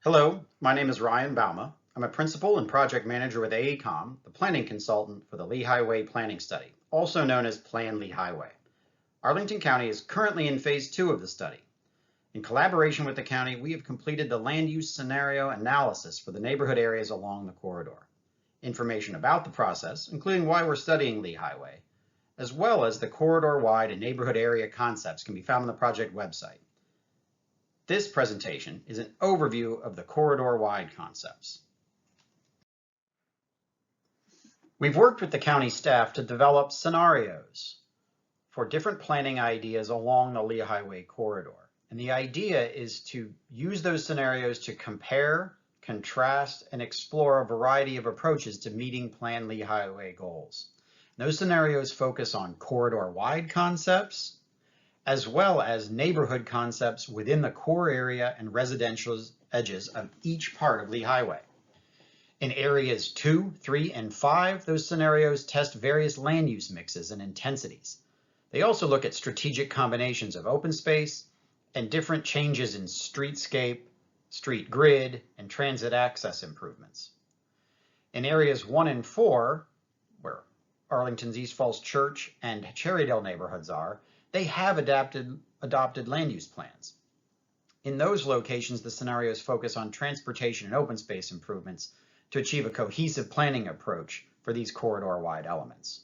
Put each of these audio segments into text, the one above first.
Hello, my name is Ryan Bauma. I'm a principal and project manager with AECOM, the planning consultant for the Lehigh Way Planning Study, also known as Plan Lehigh Way. Arlington County is currently in phase 2 of the study. In collaboration with the county, we have completed the land use scenario analysis for the neighborhood areas along the corridor. Information about the process, including why we're studying Lehigh Way, as well as the corridor-wide and neighborhood area concepts, can be found on the project website. This presentation is an overview of the corridor-wide concepts. We've worked with the county staff to develop scenarios for different planning ideas along the Lehigh Way corridor. And the idea is to use those scenarios to compare, contrast, and explore a variety of approaches to meeting Plan Lehigh Way goals. Those scenarios focus on corridor-wide concepts, as well as neighborhood concepts within the core area and residential edges of each part of Lehigh Way. In areas 2, 3, and 5, those scenarios test various land use mixes and intensities. They also look at strategic combinations of open space and different changes in streetscape, street grid, and transit access improvements. In areas 1 and 4, where Arlington's East Falls Church and Cherrydale neighborhoods are, they have adopted land use plans. In those locations, the scenarios focus on transportation and open space improvements to achieve a cohesive planning approach for these corridor-wide elements.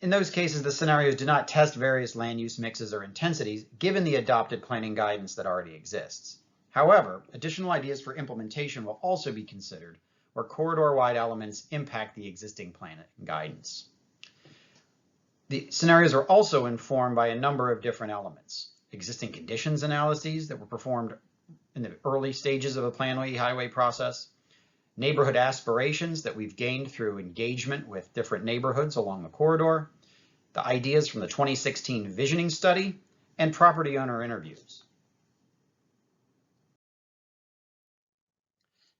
In those cases, the scenarios do not test various land use mixes or intensities, given the adopted planning guidance that already exists. However, additional ideas for implementation will also be considered where corridor-wide elements impact the existing planning guidance. The scenarios are also informed by a number of different elements. Existing conditions analyses that were performed in the early stages of the Plan Lehigh Way process, neighborhood aspirations that we've gained through engagement with different neighborhoods along the corridor, the ideas from the 2016 visioning study, and property owner interviews.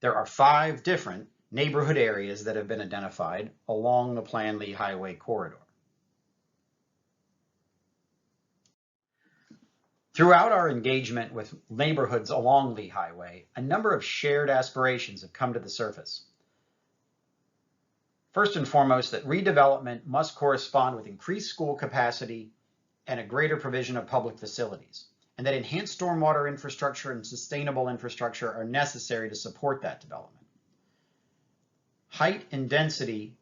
There are 5 different neighborhood areas that have been identified along the Plan Lehigh Way corridor. Throughout our engagement with neighborhoods along Lehigh Way, a number of shared aspirations have come to the surface. First and foremost, that redevelopment must correspond with increased school capacity and a greater provision of public facilities, and that enhanced stormwater infrastructure and sustainable infrastructure are necessary to support that development. Height and density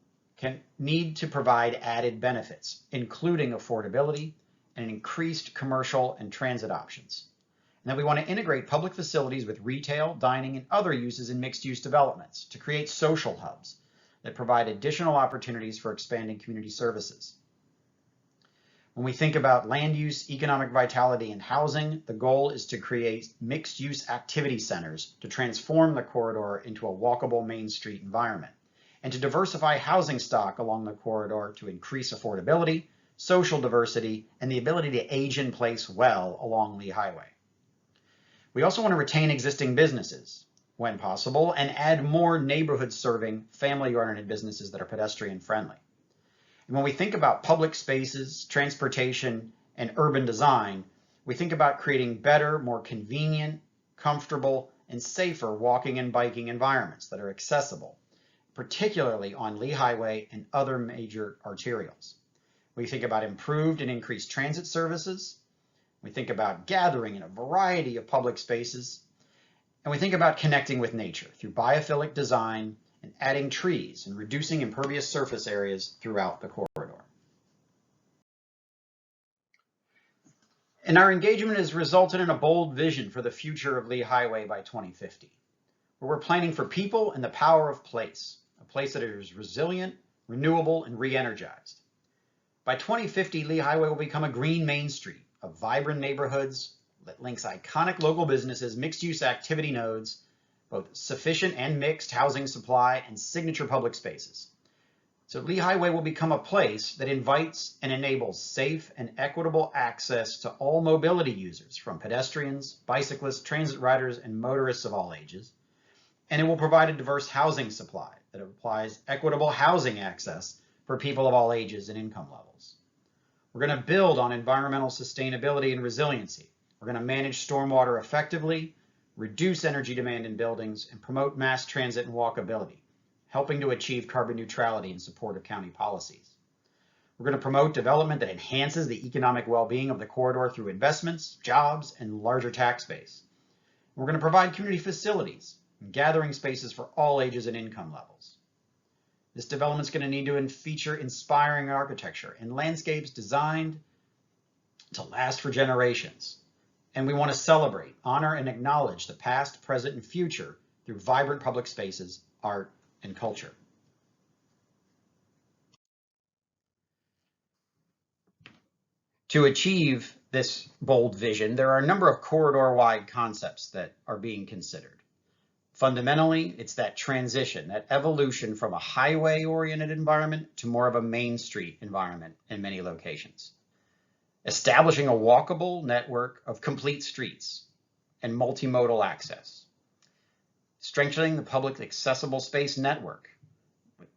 need to provide added benefits, including affordability, and increased commercial and transit options. And then we want to integrate public facilities with retail, dining, and other uses in mixed-use developments to create social hubs that provide additional opportunities for expanding community services. When we think about land use, economic vitality, and housing, the goal is to create mixed-use activity centers to transform the corridor into a walkable Main Street environment, and to diversify housing stock along the corridor to increase affordability, social diversity, and the ability to age in place well along Lehigh Way. We also want to retain existing businesses when possible and add more neighborhood-serving, family-oriented businesses that are pedestrian friendly. And when we think about public spaces, transportation, and urban design, we think about creating better, more convenient, comfortable, and safer walking and biking environments that are accessible, particularly on Lehigh Way and other major arterials. We think about improved and increased transit services. We think about gathering in a variety of public spaces. And we think about connecting with nature through biophilic design and adding trees and reducing impervious surface areas throughout the corridor. And our engagement has resulted in a bold vision for the future of Lehigh Way by 2050, where we're planning for people and the power of place, a place that is resilient, renewable, and re-energized. By 2050, Lehigh Way will become a green Main Street of vibrant neighborhoods that links iconic local businesses, mixed-use activity nodes, both sufficient and mixed housing supply, and signature public spaces. So Lehigh Way will become a place that invites and enables safe and equitable access to all mobility users, from pedestrians, bicyclists, transit riders, and motorists of all ages. And it will provide a diverse housing supply that applies equitable housing access for people of all ages and income levels. We're going to build on environmental sustainability and resiliency. We're going to manage stormwater effectively, reduce energy demand in buildings, and promote mass transit and walkability, helping to achieve carbon neutrality in support of county policies. We're going to promote development that enhances the economic well-being of the corridor through investments, jobs, and larger tax base. We're going to provide community facilities and gathering spaces for all ages and income levels. This development is going to need to feature inspiring architecture and landscapes designed to last for generations. And we want to celebrate, honor, and acknowledge the past, present, and future through vibrant public spaces, art, and culture. To achieve this bold vision, there are a number of corridor-wide concepts that are being considered. Fundamentally, it's that transition, that evolution from a highway-oriented environment to more of a Main Street environment in many locations. Establishing a walkable network of complete streets and multimodal access. Strengthening the public accessible space network,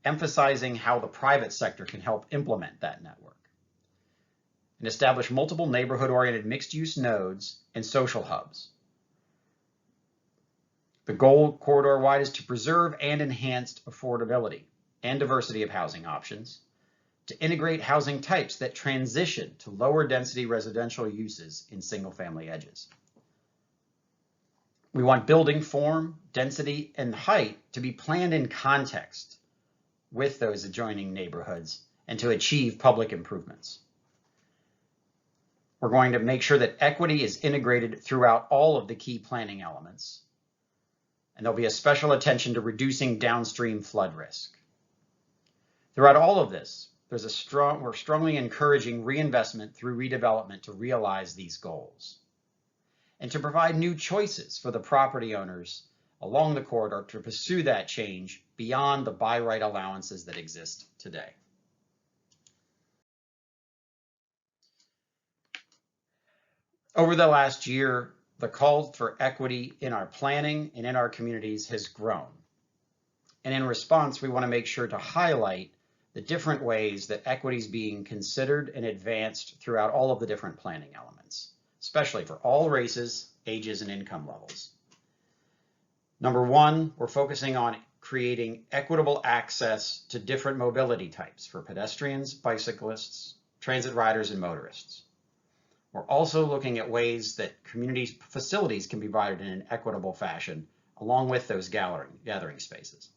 emphasizing how the private sector can help implement that network. And establish multiple neighborhood-oriented mixed-use nodes and social hubs. The goal corridor-wide is to preserve and enhance affordability and diversity of housing options, to integrate housing types that transition to lower density residential uses in single-family edges. We want building form, density, and height to be planned in context with those adjoining neighborhoods and to achieve public improvements. We're going to make sure that equity is integrated throughout all of the key planning elements. And there'll be a special attention to reducing downstream flood risk. Throughout all of this, we're strongly encouraging reinvestment through redevelopment to realize these goals. And to provide new choices for the property owners along the corridor to pursue that change beyond the by right allowances that exist today. Over the last year, the call for equity in our planning and in our communities has grown. And in response, we want to make sure to highlight the different ways that equity is being considered and advanced throughout all of the different planning elements, especially for all races, ages, and income levels. Number one, we're focusing on creating equitable access to different mobility types for pedestrians, bicyclists, transit riders, and motorists. We're also looking at ways that community facilities can be provided in an equitable fashion, along with those gathering spaces,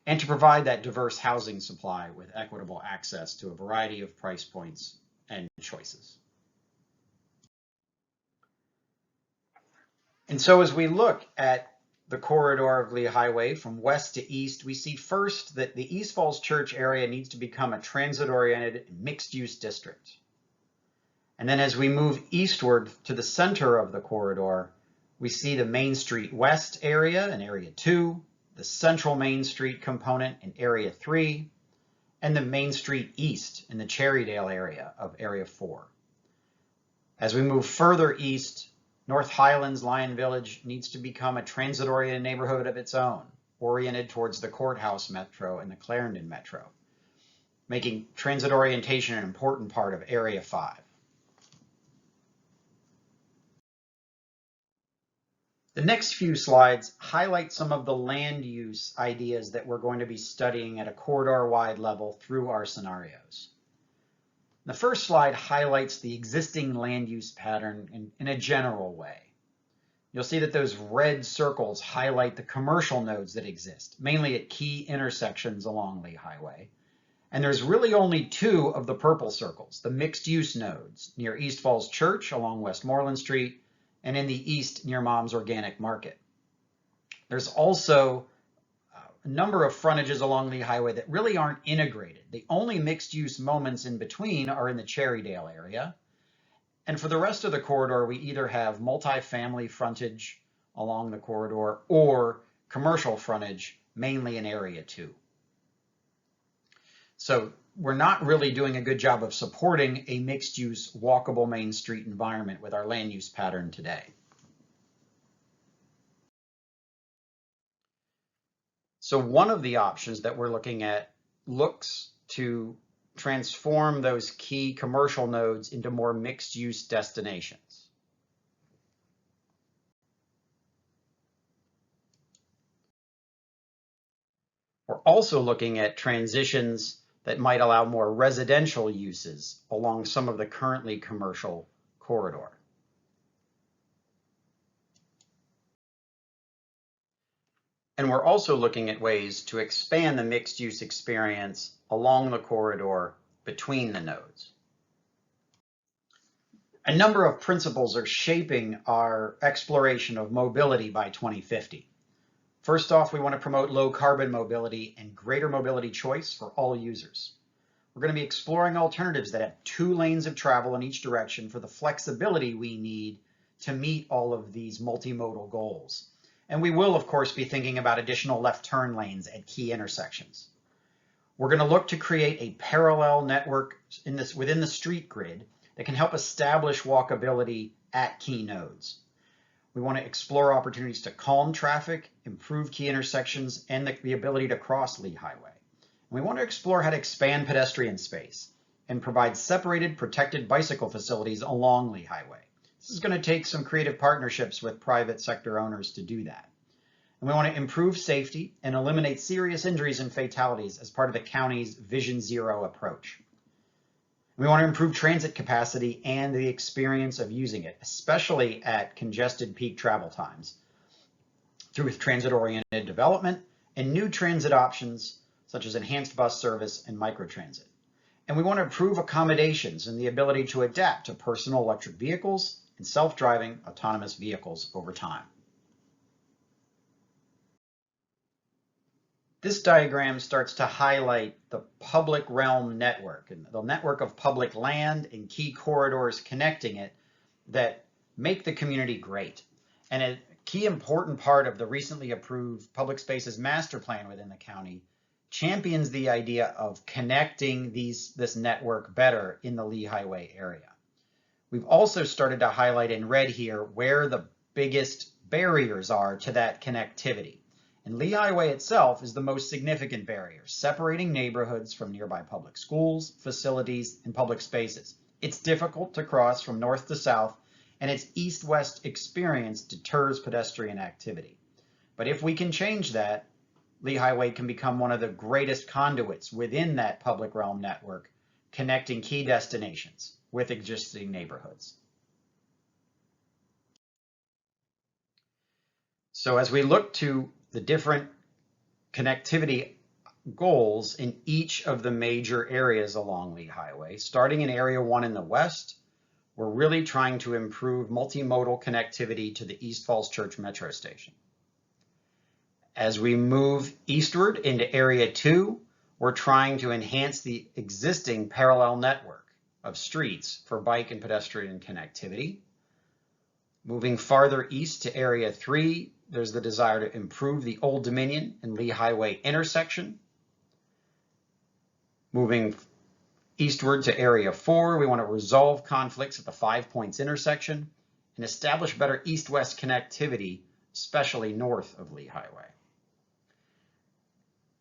and to provide that diverse housing supply with equitable access to a variety of price points and choices. And so as we look at the corridor of Lee Highway from west to east, we see first that the East Falls Church area needs to become a transit-oriented mixed-use district. And then as we move eastward to the center of the corridor, we see the Main Street West area in Area 2, the Central Main Street component in Area 3, and the Main Street East in the Cherrydale area of Area 4. As we move further east, North Highlands Lion Village needs to become a transit-oriented neighborhood of its own, oriented towards the Courthouse Metro and the Clarendon Metro, making transit orientation an important part of Area 5. The next few slides highlight some of the land use ideas that we're going to be studying at a corridor-wide level through our scenarios. The first slide highlights the existing land use pattern in a general way. You'll see that those red circles highlight the commercial nodes that exist, mainly at key intersections along Lee Highway. And there's really only two of the purple circles, the mixed-use nodes near East Falls Church along Westmoreland Street and in the east near Mom's Organic Market. There's also a number of frontages along Lee Highway that really aren't integrated. The only mixed-use moments in between are in the Cherrydale area. And for the rest of the corridor, we either have multifamily frontage along the corridor or commercial frontage, mainly in Area 2. So we're not really doing a good job of supporting a mixed-use, walkable Main Street environment with our land use pattern today. So one of the options that we're looking at looks to transform those key commercial nodes into more mixed-use destinations. We're also looking at transitions that might allow more residential uses along some of the currently commercial corridor. And we're also looking at ways to expand the mixed-use experience along the corridor between the nodes. A number of principles are shaping our exploration of mobility by 2050. First off, we want to promote low carbon mobility and greater mobility choice for all users. We're going to be exploring alternatives that have 2 lanes of travel in each direction for the flexibility we need to meet all of these multimodal goals. And we will, of course, be thinking about additional left turn lanes at key intersections. We're going to look to create a parallel network within the street grid that can help establish walkability at key nodes. We want to explore opportunities to calm traffic, improve key intersections, and the ability to cross Lee Highway. And we want to explore how to expand pedestrian space and provide separated, protected bicycle facilities along Lee Highway. This is going to take some creative partnerships with private sector owners to do that. And we want to improve safety and eliminate serious injuries and fatalities as part of the county's Vision Zero approach. We want to improve transit capacity and the experience of using it, especially at congested peak travel times, through transit-oriented development and new transit options such as enhanced bus service and microtransit. And we want to improve accommodations and the ability to adapt to personal electric vehicles and self-driving autonomous vehicles over time. This diagram starts to highlight the public realm network and the network of public land and key corridors connecting it that make the community great. And a key important part of the recently approved Public Spaces Master Plan within the county champions the idea of connecting this network better in the Lee Highway area. We've also started to highlight in red here where the biggest barriers are to that connectivity. And Lee Highway itself is the most significant barrier, separating neighborhoods from nearby public schools, facilities, and public spaces. It's difficult to cross from north to south, and its east-west experience deters pedestrian activity. But if we can change that, Lee Highway can become one of the greatest conduits within that public realm network, connecting key destinations with existing neighborhoods. So as we look to the different connectivity goals in each of the major areas along Lee Highway, starting in Area 1 in the west, we're really trying to improve multimodal connectivity to the East Falls Church Metro Station. As we move eastward into Area 2, we're trying to enhance the existing parallel network of streets for bike and pedestrian connectivity. Moving farther east to Area 3, there's the desire to improve the Old Dominion and Lee Highway intersection. Moving eastward to Area 4, we want to resolve conflicts at the 5 Points intersection and establish better east-west connectivity, especially north of Lee Highway.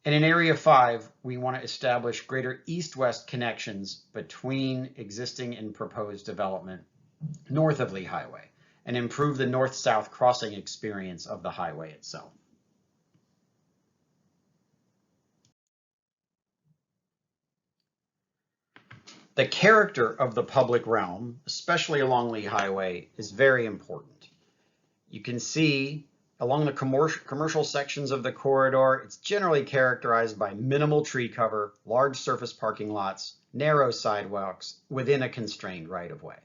And in Area 5, we want to establish greater east-west connections between existing and proposed development north of Lee Highway and improve the north-south crossing experience of the highway itself. The character of the public realm, especially along Lee Highway, is very important. You can see along the commercial sections of the corridor, it's generally characterized by minimal tree cover, large surface parking lots, narrow sidewalks within a constrained right-of-way.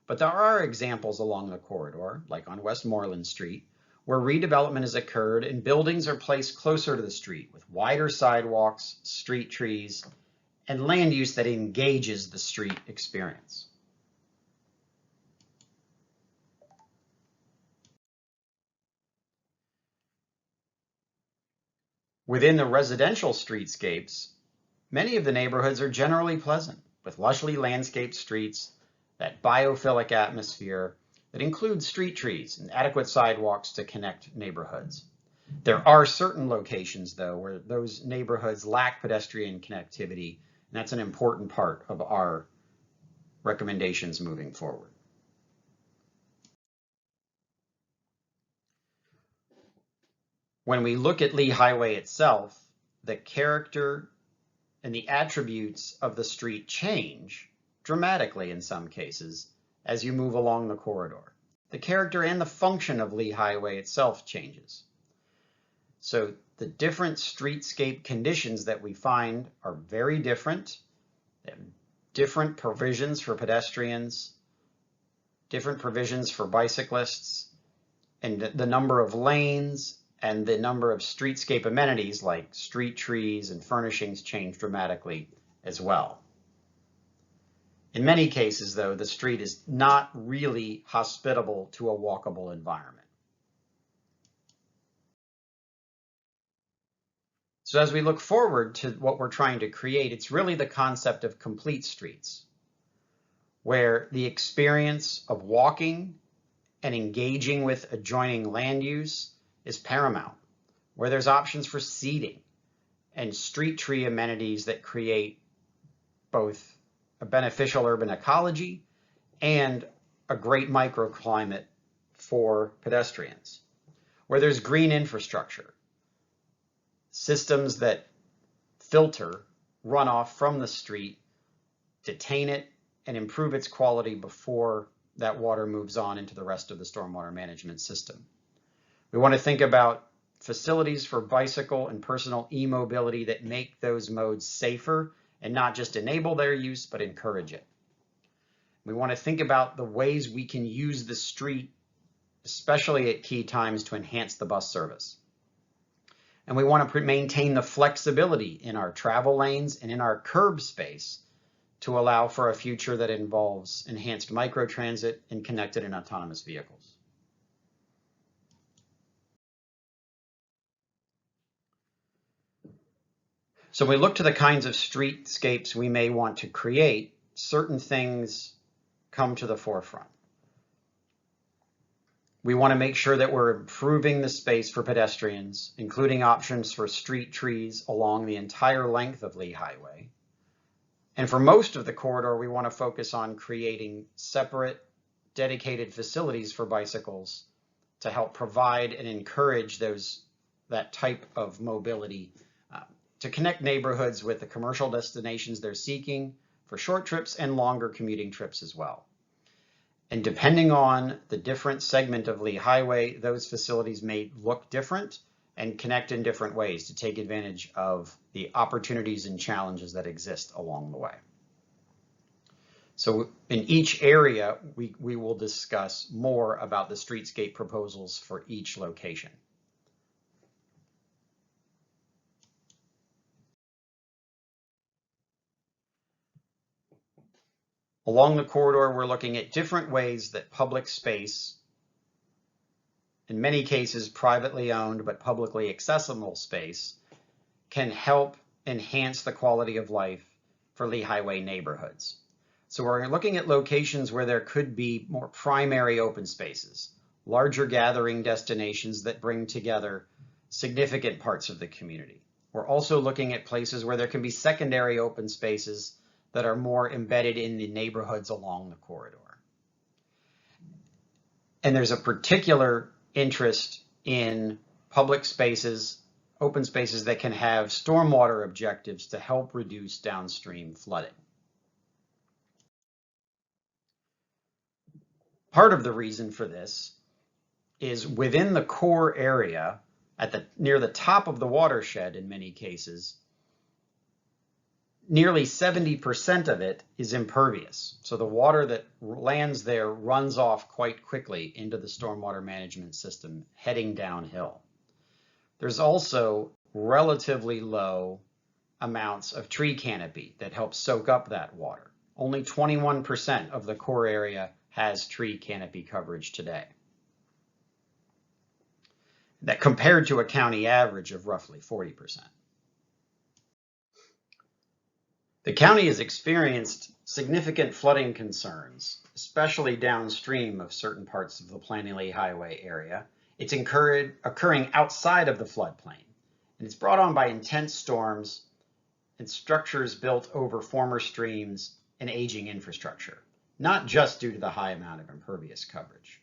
But there are examples along the corridor, like on Westmoreland Street, where redevelopment has occurred and buildings are placed closer to the street with wider sidewalks, street trees, and land use that engages the street experience. Within the residential streetscapes, many of the neighborhoods are generally pleasant, with lushly landscaped streets, that biophilic atmosphere that includes street trees and adequate sidewalks to connect neighborhoods. There are certain locations, though, where those neighborhoods lack pedestrian connectivity, and that's an important part of our recommendations moving forward. When we look at Lee Highway itself, the character and the attributes of the street change dramatically in some cases as you move along the corridor. The character and the function of Lee Highway itself changes. So the different streetscape conditions that we find are very different. They have different provisions for pedestrians, different provisions for bicyclists, and the number of lanes and the number of streetscape amenities like street trees and furnishings change dramatically as well. In many cases, though, the street is not really hospitable to a walkable environment. So as we look forward to what we're trying to create, it's really the concept of complete streets, where the experience of walking and engaging with adjoining land use is paramount, where there's options for seating and street tree amenities that create both a beneficial urban ecology and a great microclimate for pedestrians, where there's green infrastructure, systems that filter runoff from the street, detain it, and improve its quality before that water moves on into the rest of the stormwater management system. We want to think about facilities for bicycle and personal e-mobility that make those modes safer and not just enable their use, but encourage it. We want to think about the ways we can use the street, especially at key times, to enhance the bus service. And we want to maintain the flexibility in our travel lanes and in our curb space to allow for a future that involves enhanced microtransit and connected and autonomous vehicles. So when we look to the kinds of streetscapes we may want to create, certain things come to the forefront. We want to make sure that we're improving the space for pedestrians, including options for street trees along the entire length of Lee Highway. And for most of the corridor, we want to focus on creating separate, dedicated facilities for bicycles to help provide and encourage that type of mobility to connect neighborhoods with the commercial destinations they're seeking for short trips and longer commuting trips as well. And depending on the different segment of Lee Highway, those facilities may look different and connect in different ways to take advantage of the opportunities and challenges that exist along the way. So in each area, we will discuss more about the streetscape proposals for each location. Along the corridor, we're looking at different ways that public space, in many cases privately owned but publicly accessible space, can help enhance the quality of life for Lee Highway neighborhoods. So we're looking at locations where there could be more primary open spaces, larger gathering destinations that bring together significant parts of the community. We're also looking at places where there can be secondary open spaces that are more embedded in the neighborhoods along the corridor. And there's a particular interest in public spaces, open spaces that can have stormwater objectives to help reduce downstream flooding. Part of the reason for this is within the core area, near the top of the watershed in many cases, nearly 70% of it is impervious. So the water that lands there runs off quite quickly into the stormwater management system, heading downhill. There's also relatively low amounts of tree canopy that help soak up that water. Only 21% of the core area has tree canopy coverage today. That compared to a county average of roughly 40%. The county has experienced significant flooding concerns, especially downstream of certain parts of the Planning Lee Highway area. It's occurring outside of the floodplain, and it's brought on by intense storms and structures built over former streams and aging infrastructure, not just due to the high amount of impervious coverage.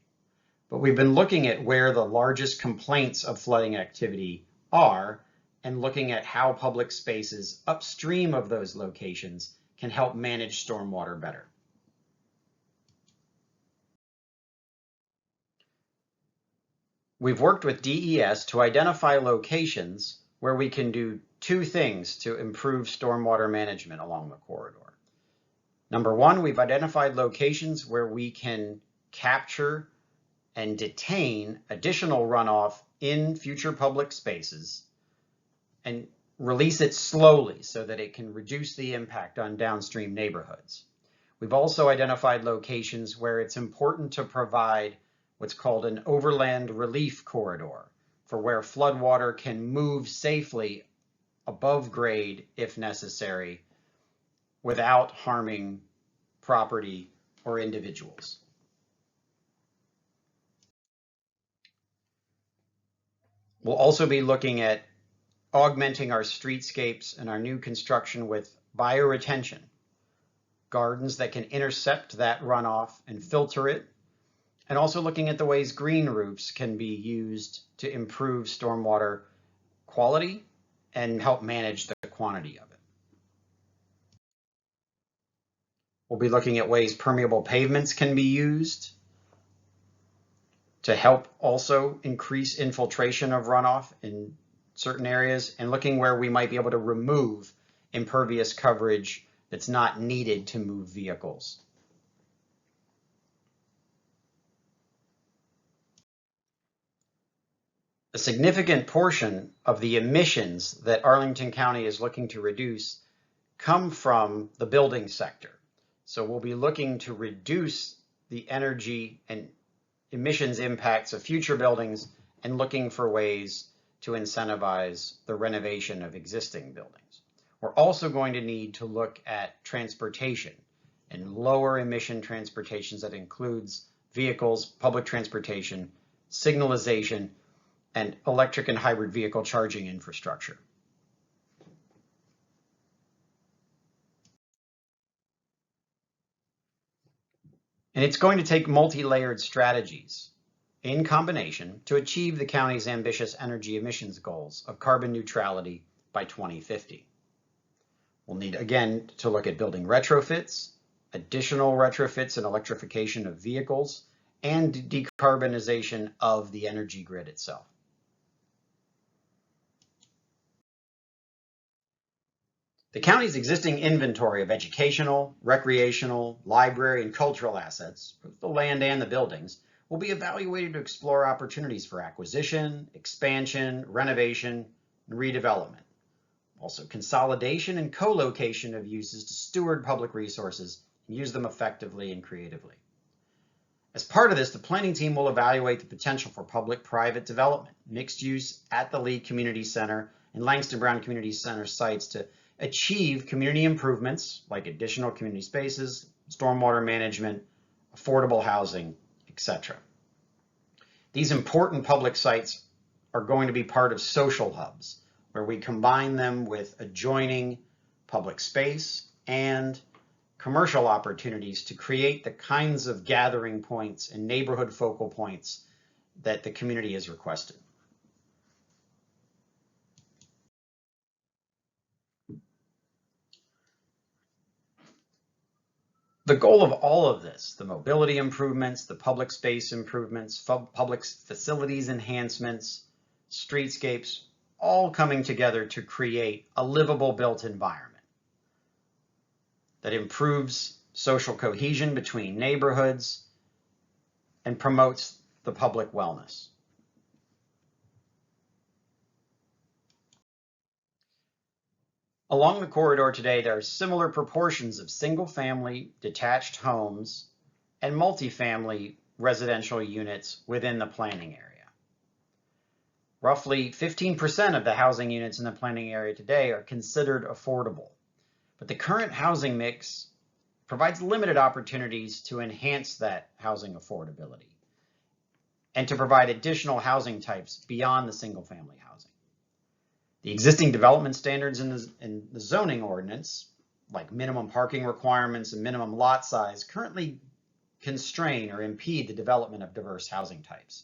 But we've been looking at where the largest complaints of flooding activity are and looking at how public spaces upstream of those locations can help manage stormwater better. We've worked with DES to identify locations where we can do two things to improve stormwater management along the corridor. Number one, we've identified locations where we can capture and detain additional runoff in future public spaces and release it slowly so that it can reduce the impact on downstream neighborhoods. We've also identified locations where it's important to provide what's called an overland relief corridor for where floodwater can move safely above grade if necessary without harming property or individuals. We'll also be looking at augmenting our streetscapes and our new construction with bioretention, gardens that can intercept that runoff and filter it, and also looking at the ways green roofs can be used to improve stormwater quality and help manage the quantity of it. We'll be looking at ways permeable pavements can be used to help also increase infiltration of runoff in certain areas, and looking where we might be able to remove impervious coverage that's not needed to move vehicles. A significant portion of the emissions that Arlington County is looking to reduce come from the building sector. So we'll be looking to reduce the energy and emissions impacts of future buildings and looking for ways to incentivize the renovation of existing buildings. We're also going to need to look at transportation and lower emission transportations that includes vehicles, public transportation, signalization, and electric and hybrid vehicle charging infrastructure. And it's going to take multi-layered strategies in combination to achieve the county's ambitious energy emissions goals of carbon neutrality by 2050. We'll need, again, to look at building retrofits, additional retrofits and electrification of vehicles, and decarbonization of the energy grid itself. The county's existing inventory of educational, recreational, library, and cultural assets, both the land and the buildings, will be evaluated to explore opportunities for acquisition, expansion, renovation, and redevelopment. Also, consolidation and co-location of uses to steward public resources and use them effectively and creatively. As part of this, the planning team will evaluate the potential for public-private development, mixed use at the Lee Community Center and Langston Brown Community Center sites to achieve community improvements like additional community spaces, stormwater management, affordable housing, etc. These important public sites are going to be part of social hubs, where we combine them with adjoining public space and commercial opportunities to create the kinds of gathering points and neighborhood focal points that the community has requested. The goal of all of this, the mobility improvements, the public space improvements, public facilities enhancements, streetscapes, all coming together to create a livable built environment that improves social cohesion between neighborhoods and promotes the public wellness. Along the corridor today, there are similar proportions of single-family detached homes and multifamily residential units within the planning area. Roughly 15% of the housing units in the planning area today are considered affordable, but the current housing mix provides limited opportunities to enhance that housing affordability and to provide additional housing types beyond the single-family housing. The existing development standards in the zoning ordinance, like minimum parking requirements and minimum lot size, currently constrain or impede the development of diverse housing types.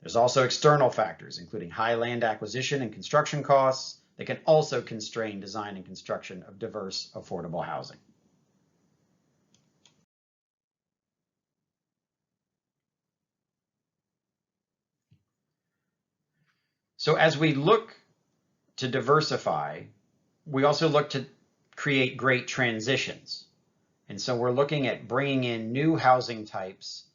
There's also external factors, including high land acquisition and construction costs, that can also constrain design and construction of diverse, affordable housing. So as we look to diversify, we also look to create great transitions. And so we're looking at bringing in new housing types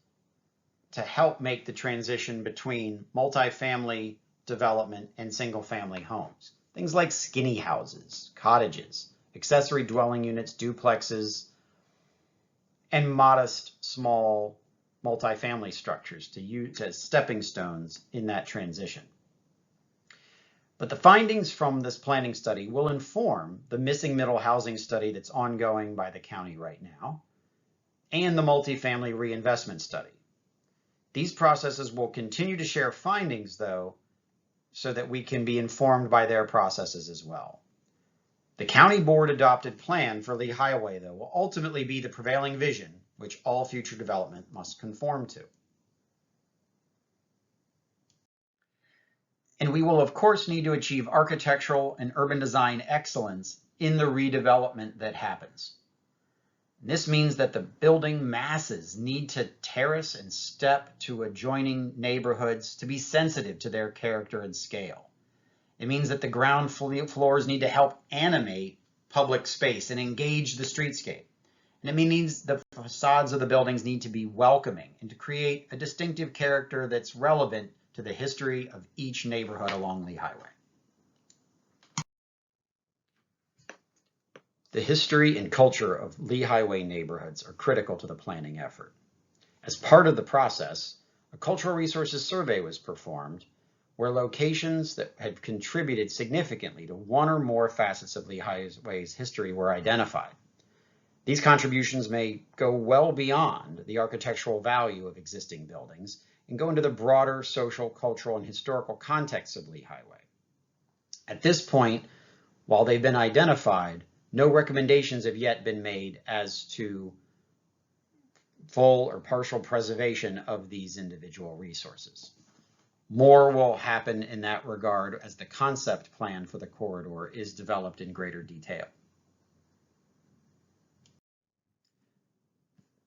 to help make the transition between multifamily development and single-family homes. Things like skinny houses, cottages, accessory dwelling units, duplexes, and modest, small multifamily structures to use as stepping stones in that transition. But the findings from this planning study will inform the missing middle housing study that's ongoing by the county right now, and the multifamily reinvestment study. These processes will continue to share findings, though, so that we can be informed by their processes as well. The county board adopted plan for Lee Highway, though, will ultimately be the prevailing vision, which all future development must conform to. And we will, of course, need to achieve architectural and urban design excellence in the redevelopment that happens. This means that the building masses need to terrace and step to adjoining neighborhoods to be sensitive to their character and scale. It means that the ground floors need to help animate public space and engage the streetscape. And it means the facades of the buildings need to be welcoming and to create a distinctive character that's relevant to the history of each neighborhood along Lee Highway. The history and culture of Lee Highway neighborhoods are critical to the planning effort. As part of the process, a cultural resources survey was performed where locations that had contributed significantly to one or more facets of Lee Highway's history were identified. These contributions may go well beyond the architectural value of existing buildings and go into the broader social, cultural, and historical context of Lee Highway. At this point, while they've been identified, no recommendations have yet been made as to full or partial preservation of these individual resources. More will happen in that regard as the concept plan for the corridor is developed in greater detail.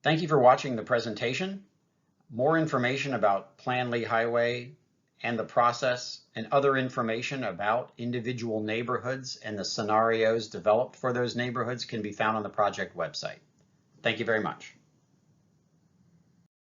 Thank you for watching the presentation. More information about Plan Lee Highway and the process and other information about individual neighborhoods and the scenarios developed for those neighborhoods can be found on the project website. Thank you very much.